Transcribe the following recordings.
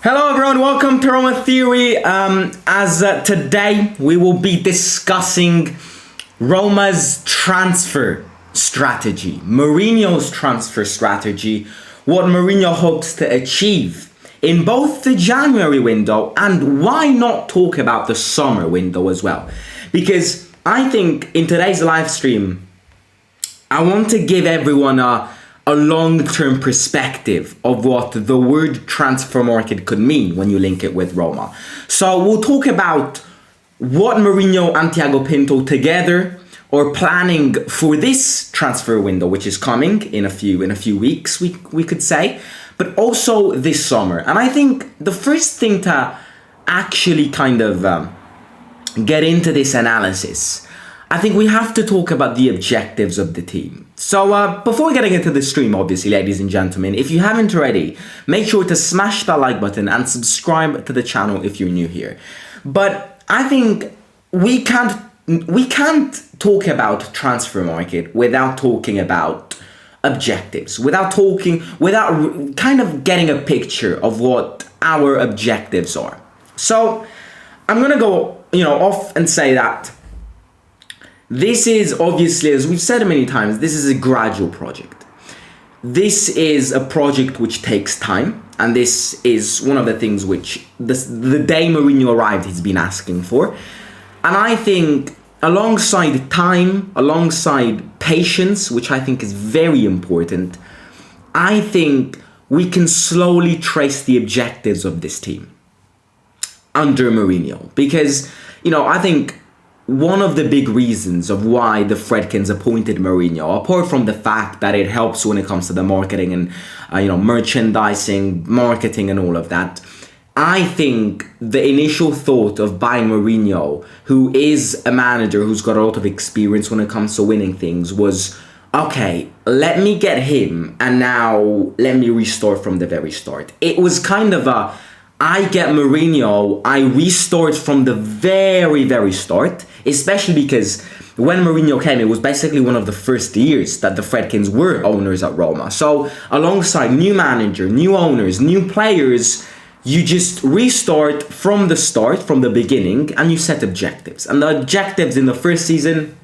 Hello everyone, welcome to Roma Theory. Today we will be discussing Roma's transfer strategy, Mourinho's transfer strategy, what Mourinho hopes to achieve in both the January window and why not talk about the summer window as well. Because I think in today's live stream, I want to give everyone a long-term perspective of what the word transfer market could mean when you link it with Roma. So we'll talk about what Mourinho and Thiago Pinto together are planning for this transfer window, which is coming in a few weeks, we could say, but also this summer. And I think the first thing to actually kind of get into this analysis, I think we have to talk about the objectives of the team. So before getting into the stream, obviously, ladies and gentlemen, if you haven't already, make sure to smash that like button and subscribe to the channel if you're new here. But I think we can't talk about transfer market without talking about objectives, without kind of getting a picture of what our objectives are. So I'm gonna go, off and say that this is obviously, as we've said many times, this is a gradual project. This is a project which takes time, and this is one of the things which the day Mourinho arrived, he's been asking for. And I think alongside time, alongside patience, which I think is very important, I think we can slowly trace the objectives of this team under Mourinho. Because, I think one of the big reasons of why the Fredkins appointed Mourinho, apart from the fact that it helps when it comes to the marketing and merchandising, marketing and all of that, I think the initial thought of buying Mourinho, who is a manager who's got a lot of experience when it comes to winning things, was, okay, let me get him and now let me restart from the very start. It was kind of I get Mourinho, I restart from the very, very start, especially because when Mourinho came, it was basically one of the first years that the Fredkins were owners at Roma. So alongside new manager, new owners, new players, you just restart from the start, from the beginning, and you set objectives. And the objectives in the first season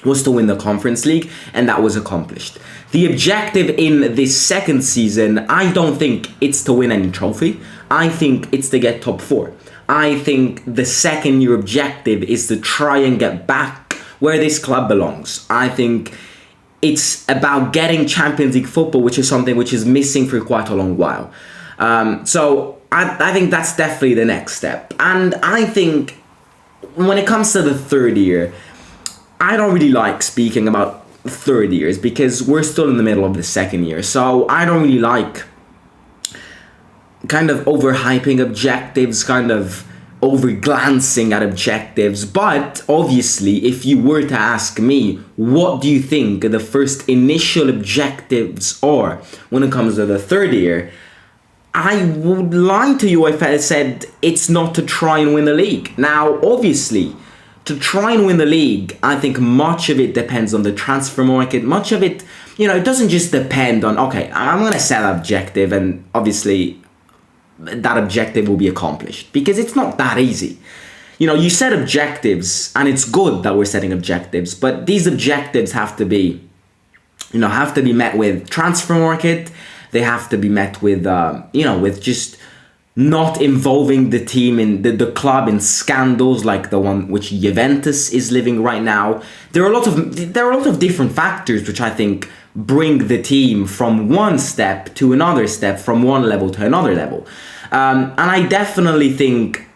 was to win the Conference League, and that was accomplished. The objective in this second season, I don't think it's to win any trophy. I think it's to get top 4. I think the second year objective is to try and get back where this club belongs. I think it's about getting Champions League football, which is something which is missing for quite a long while. So I think that's definitely the next step. And I think when it comes to the third year, I don't really like speaking about third years because we're still in the middle of the second year. So I don't really like kind of overhyping objectives, kind of over-glancing at objectives. But obviously, if you were to ask me, what do you think the first initial objectives are when it comes to the third year, I would lie to you if I said it's not to try and win the league. Now, obviously, to try and win the league, I think much of it depends on the transfer market. Much of it, it doesn't just depend on, okay, I'm going to set an objective and obviously that objective will be accomplished, because it's not that easy. You set objectives and it's good that we're setting objectives, but these objectives have to be met with transfer market. They have to be met with, with just not involving the team in the club in scandals like the one which Juventus is living right now. There are a lot of different factors which I think bring the team from one step to another step, from one level to another level. And I definitely think,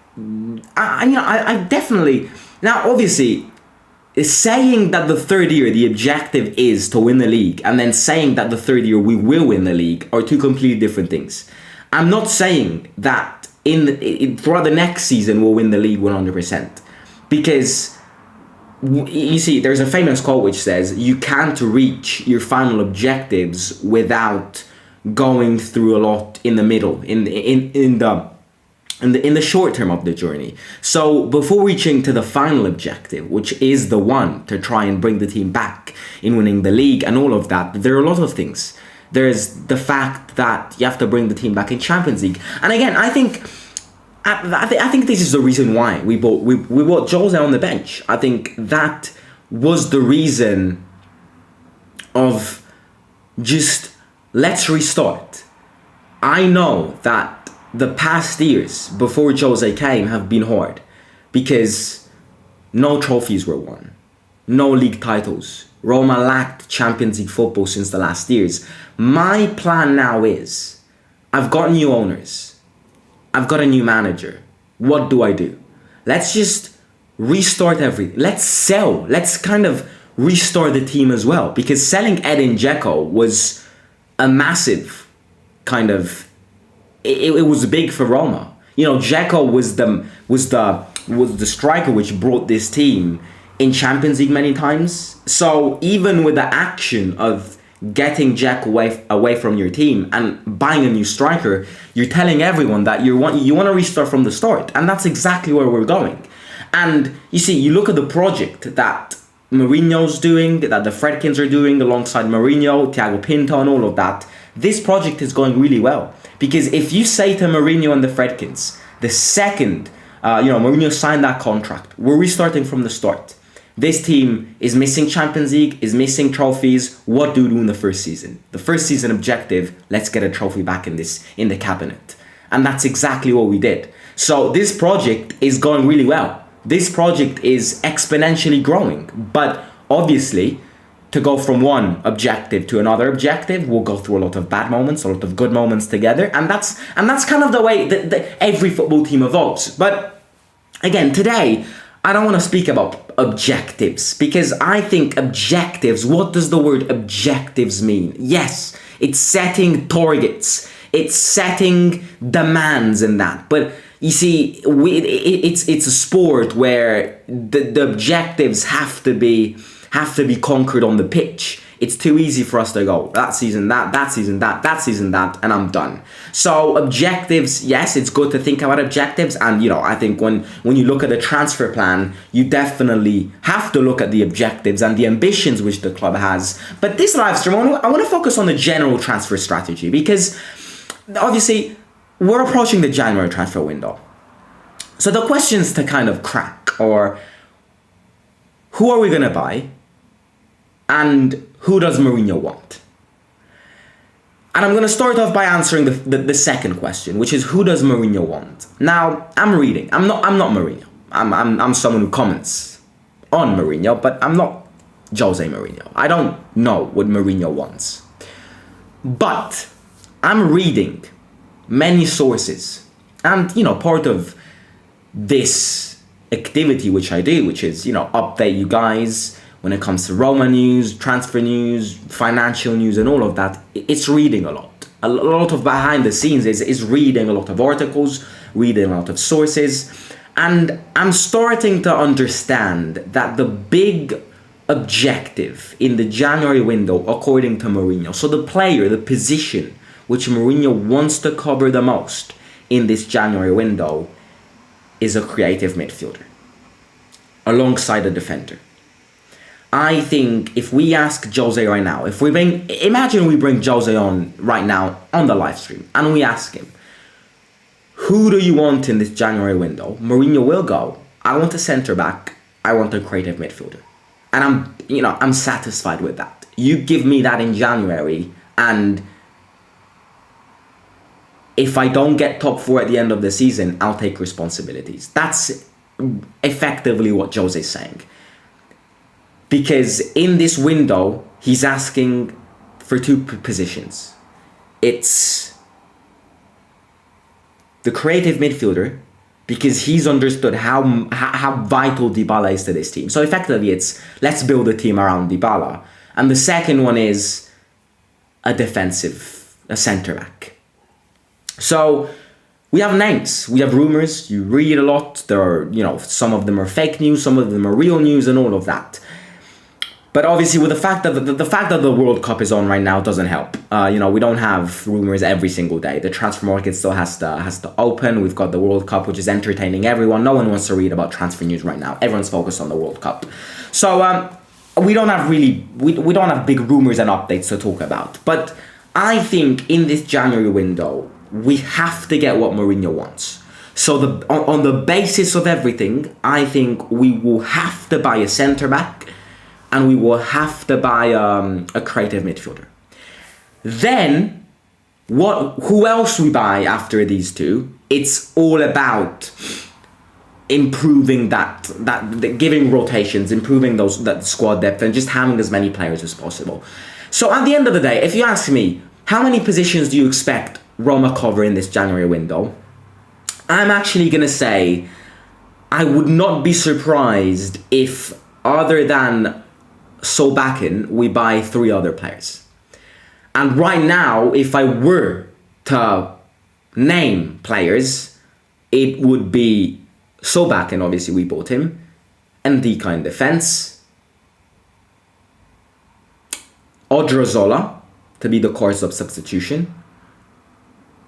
I definitely, now obviously, saying that the third year the objective is to win the league and then saying that the third year we will win the league are two completely different things. I'm not saying that throughout the next season we'll win the league 100%, because you see, there's a famous quote which says you can't reach your final objectives without going through a lot in the middle, in the short term of the journey. So before reaching to the final objective, which is the one to try and bring the team back in winning the league and all of that, there are a lot of things There's the fact that you have to bring the team back in Champions League. And again, I think this is the reason why we bought Jose on the bench. I think that was the reason of just let's restart. I know that the past years before Jose came have been hard because no trophies were won, no league titles. Roma lacked Champions League football since the last years. My plan now is, I've got new owners. I've got a new manager. What do? Let's just restart everything. Let's sell. Let's kind of restore the team as well. Because selling Edin Dzeko was a massive kind of... It was big for Roma. You know, Dzeko was the striker which brought this team in Champions League many times. So even with the action of getting Dzeko away from your team and buying a new striker, you're telling everyone that you want to restart from the start, and that's exactly where we're going. And you see, you look at the project that Mourinho's doing, that the Fredkins are doing alongside Mourinho, Thiago Pinto, and all of that. This project is going really well because if you say to Mourinho and the Fredkins, the second Mourinho signed that contract, we're restarting from the start. This team is missing Champions League, is missing trophies. What do we do in the first season? The first season objective, let's get a trophy back in the cabinet. And that's exactly what we did. So this project is going really well. This project is exponentially growing. But obviously, to go from one objective to another objective, we'll go through a lot of bad moments, a lot of good moments together. And that's kind of the way that every football team evolves. But again, today, I don't want to speak about objectives because I think objectives, what does the word objectives mean? Yes, it's setting targets. It's setting demands in that. But you see, it's a sport where the objectives have to be conquered on the pitch. It's too easy for us to go, that season, that season, that season, that, and I'm done. So objectives, yes, it's good to think about objectives. And, I think when you look at the transfer plan, you definitely have to look at the objectives and the ambitions which the club has. But this live stream, I want to focus on the general transfer strategy because obviously we're approaching the January transfer window. So the questions to kind of crack are, who are we going to buy? And who does Mourinho want? And I'm going to start off by answering the second question, which is who does Mourinho want? Now, I'm reading. I'm not Mourinho. I'm someone who comments on Mourinho, but I'm not Jose Mourinho. I don't know what Mourinho wants. But I'm reading many sources. And, part of this activity which I do, which is, update you guys when it comes to Roma news, transfer news, financial news, and all of that, it's reading a lot. A lot of behind the scenes is reading a lot of articles, reading a lot of sources. And I'm starting to understand that the big objective in the January window, according to Mourinho, so the player, the position which Mourinho wants to cover the most in this January window is a creative midfielder alongside a defender. I think if we ask Jose right now, imagine we bring Jose on right now on the live stream and we ask him, who do you want in this January window? Mourinho will go, I want a centre back, I want a creative midfielder. And I'm satisfied with that. You give me that in January, and if I don't get top 4 at the end of the season, I'll take responsibilities. That's effectively what Jose's saying. Because in this window, he's asking for 2 positions. It's the creative midfielder, because he's understood how vital Dybala is to this team. So effectively, it's let's build a team around Dybala. And the second one is a centre-back. So we have names, we have rumors, you read a lot. There are, some of them are fake news, some of them are real news and all of that. But obviously, with the fact that the World Cup is on right now doesn't help. We don't have rumors every single day. The transfer market still has to open. We've got the World Cup, which is entertaining everyone. No one wants to read about transfer news right now. Everyone's focused on the World Cup. So we don't have big rumors and updates to talk about. But I think in this January window, we have to get what Mourinho wants. So on the basis of everything, I think we will have to buy a centre-back and we will have to buy a creative midfielder. Then, who else we buy after these two? It's all about improving that giving rotations, improving that squad depth, and just having as many players as possible. So at the end of the day, if you ask me, how many positions do you expect Roma cover in this January window? I'm actually going to say I would not be surprised if, other than Solbakken, we buy 3 other players. And right now, if I were to name players, it would be Solbakken, obviously we bought him, Ndika in defence, Odriozola to be the course of substitution,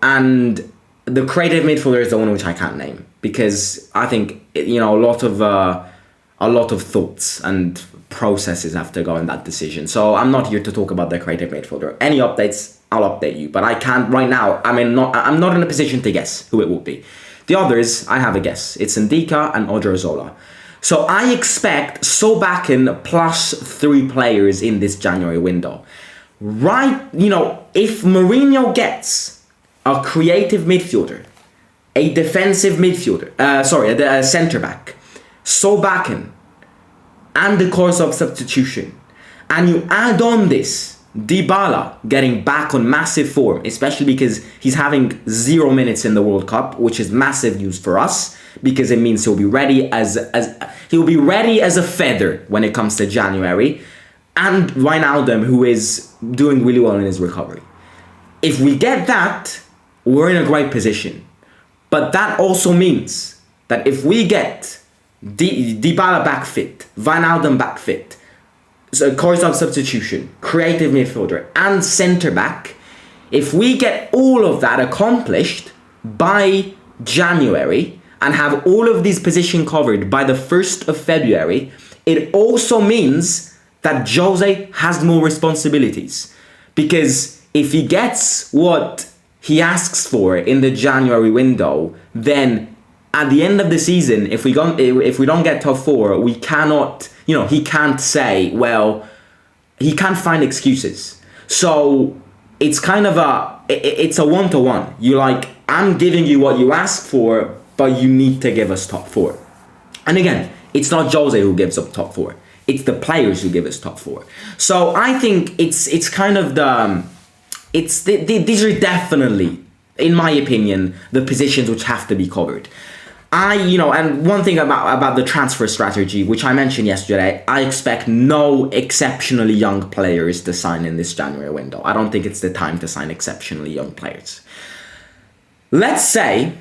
and the creative midfielder is the one which I can't name, because I think a lot of thoughts and processes have to go in that decision. So I'm not here to talk about the creative midfielder. Any updates, I'll update you, but I can't right now. I'm not in a position to guess who it will be. The others, I have a guess. It's Ndika and Odriozola. So I expect Solbakken plus 3 players in this January window. Right, if Mourinho gets a creative midfielder, a defensive midfielder, a centre-back, Solbakken, and the course of substitution, and you add on this, Dybala getting back on massive form, especially because he's having 0 minutes in the World Cup, which is massive news for us, because it means he'll be ready as a feather when it comes to January, and Wijnaldum, who is doing really well in his recovery. If we get that, we're in a great position. But that also means that if we get Dybala back fit, Wijnaldum back fit, so course of substitution, creative midfielder, and centre-back, if we get all of that accomplished by January and have all of these positions covered by the 1st of February, it also means that Jose has more responsibilities. Because if he gets what he asks for in the January window, then at the end of the season, if we don't get top 4, we cannot, he can't say, he can't find excuses. So it's kind of it's a 1-to-1. You I'm giving you what you ask for, but you need to give us top 4. And again, it's not Jose who gives up top 4. It's the players who give us top 4. So I think it's kind of these are definitely, in my opinion, the positions which have to be covered. And one thing about the transfer strategy, which I mentioned yesterday, I expect no exceptionally young players to sign in this January window. I don't think it's the time to sign exceptionally young players. Let's say,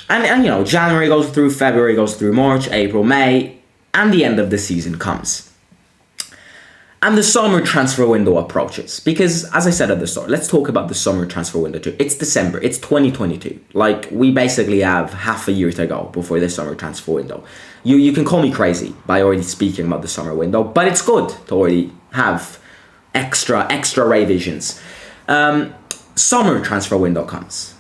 and January goes through, February goes through, March, April, May, and the end of the season comes. And the summer transfer window approaches. Because, as I said at the start, let's talk about the summer transfer window too. It's December. It's 2022. We basically have half a year to go before the summer transfer window. You can call me crazy by already speaking about the summer window, but it's good to already have extra revisions. Summer transfer window comes.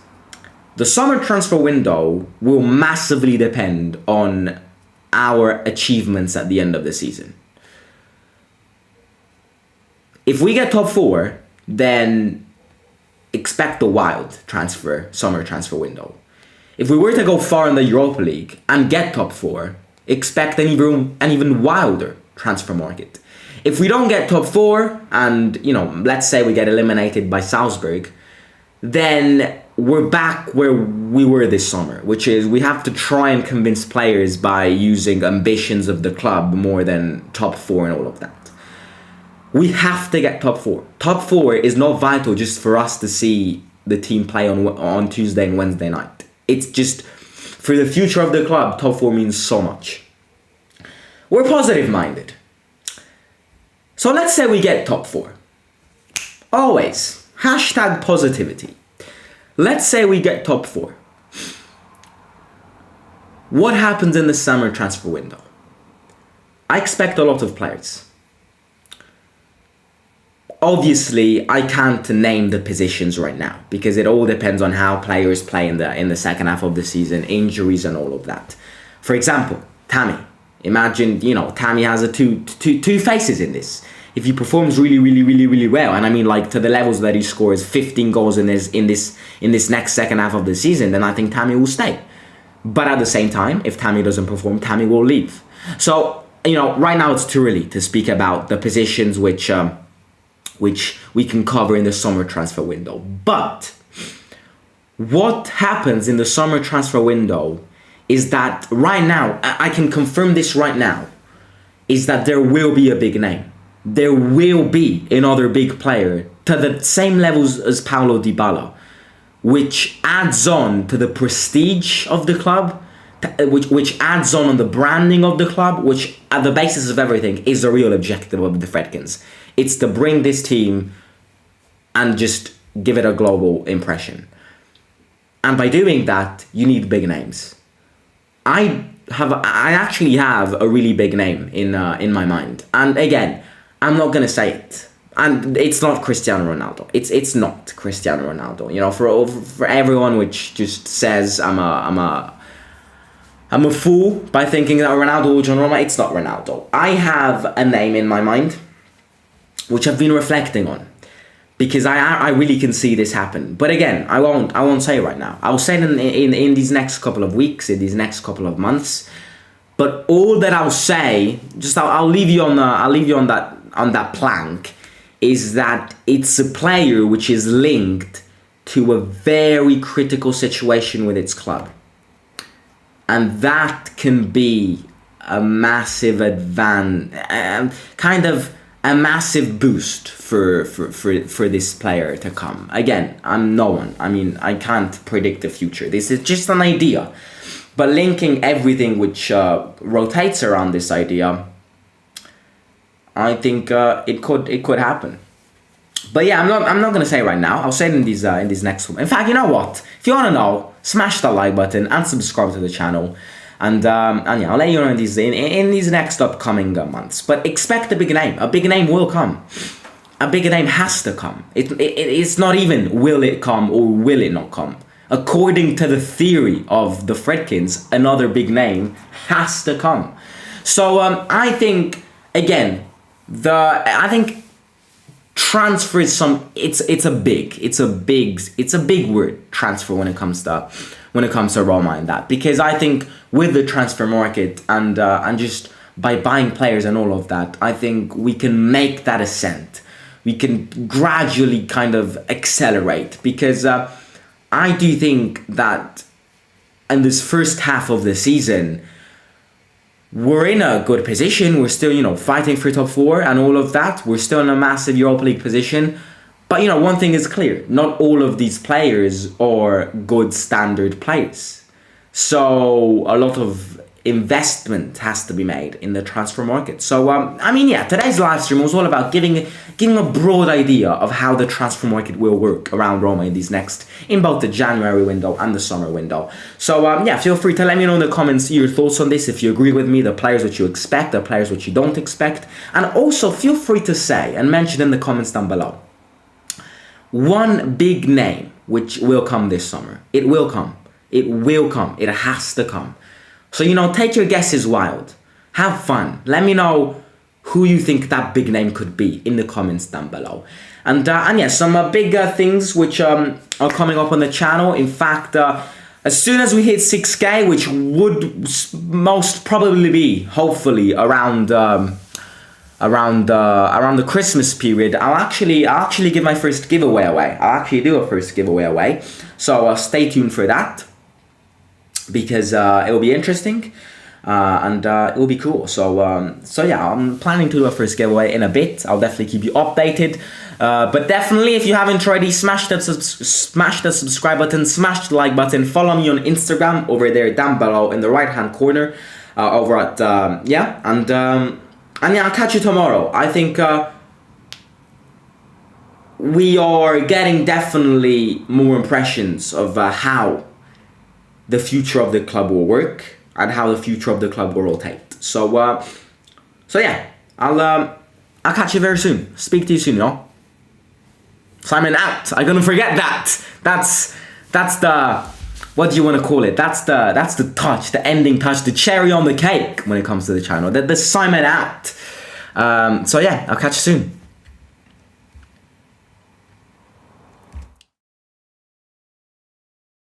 The summer transfer window will massively depend on our achievements at the end of the season. If we get top 4, then expect a wild summer transfer window. If we were to go far in the Europa League and get top 4, expect an even wilder transfer market. If we don't get top 4 and, let's say we get eliminated by Salzburg, then we're back where we were this summer, which is we have to try and convince players by using ambitions of the club more than top 4 and all of that. We have to get top 4. Top 4 is not vital just for us to see the team play on Tuesday and Wednesday night. It's just for the future of the club, top 4 means so much. We're positive-minded. So let's say we get top 4. Always. #positivity. Let's say we get top 4. What happens in the summer transfer window? I expect a lot of players. obviously, I can't name the positions right now because it all depends on how players play in the second half of the season, injuries and all of that. For example, Tammy. Imagine, Tammy has two faces in this. If he performs really well, and I mean like to the levels that he scores 15 goals in this next second half of the season, then I think Tammy will stay. But at the same time, if Tammy doesn't perform, Tammy will leave. So, right now it's too early to speak about the positions which we can cover in the summer transfer window. But what happens in the summer transfer window is that right now, I can confirm this right now, is that there will be a big name. There will be another big player to the same levels as Paulo Dybala, which adds on to the prestige of the club, which adds on the branding of the club, which at the basis of everything is the real objective of the Fredkins. It's to bring this team and just give it a global impression. And by doing that, you need big names. I actually have a really big name in my mind. And again, I'm not gonna say it. And it's not Cristiano Ronaldo. It's not Cristiano Ronaldo. For everyone which just says I'm a fool by thinking that Ronaldo will join Roma, it's not Ronaldo. I have a name in my mind which I've been reflecting on, because I really can see this happen. But again, I won't say it right now. I'll say it in these next couple of weeks, in these next couple of months. But all that I'll say, I'll leave you on that plank, is that it's a player which is linked to a very critical situation with its club. And that can be a massive kind of a massive boost for this player to come. Again, I'm no one. I mean, I can't predict the future. This is just an idea. But linking everything which rotates around this idea, I think it could happen. But yeah, I'm not gonna say it right now. I'll say it in these next one. In fact, you know what? If you wanna know, smash that like button and subscribe to the channel. And yeah, I'll let you know in these next upcoming months. But expect a big name. A big name will come. A big name has to come. It's not even will it come or will it not come. According to the theory of the Fredkins, another big name has to come. So I think again, I think transfer is it's a big word, transfer, when it comes to Roma and that, because I think with the transfer market and just by buying players and all of that, I think we can make that ascent. We can gradually kind of accelerate, because I do think that in this first half of the season, we're in a good position. We're still, fighting for top four and all of that. We're still in a massive Europa League position. But, one thing is clear. Not all of these players are good standard players. So a lot of investment has to be made in the transfer market. So, today's live stream was all about giving a broad idea of how the transfer market will work around Roma in both the January window and the summer window. So, feel free to let me know in the comments your thoughts on this, if you agree with me, the players which you expect, the players which you don't expect. And also, feel free to say and mention in the comments down below one big name which will come this summer. It will come. It will come. It has to come. So, take your guesses wild. Have fun. Let me know who you think that big name could be in the comments down below. And yeah, some big things which are coming up on the channel. In fact, as soon as we hit 6K, which would most probably be, hopefully, around the Christmas period, I'll actually give my first giveaway away. I'll actually do a first giveaway away. So stay tuned for that, because it will be interesting and it will be cool. So yeah, I'm planning to do a first giveaway in a bit. I'll definitely keep you updated. But definitely, if you haven't already, smash that subscribe button, smash the like button, follow me on Instagram over there down below in the right hand corner, over at and yeah, I'll catch you tomorrow. I think we are getting definitely more impressions of how the future of the club will work and how the future of the club will rotate. So yeah, I'll catch you very soon. Speak to you soon, y'all. Simon out. I'm gonna forget that. That's the, what do you want to call it? That's the touch, the ending touch, the cherry on the cake when it comes to the channel. The Simon out. So yeah, I'll catch you soon.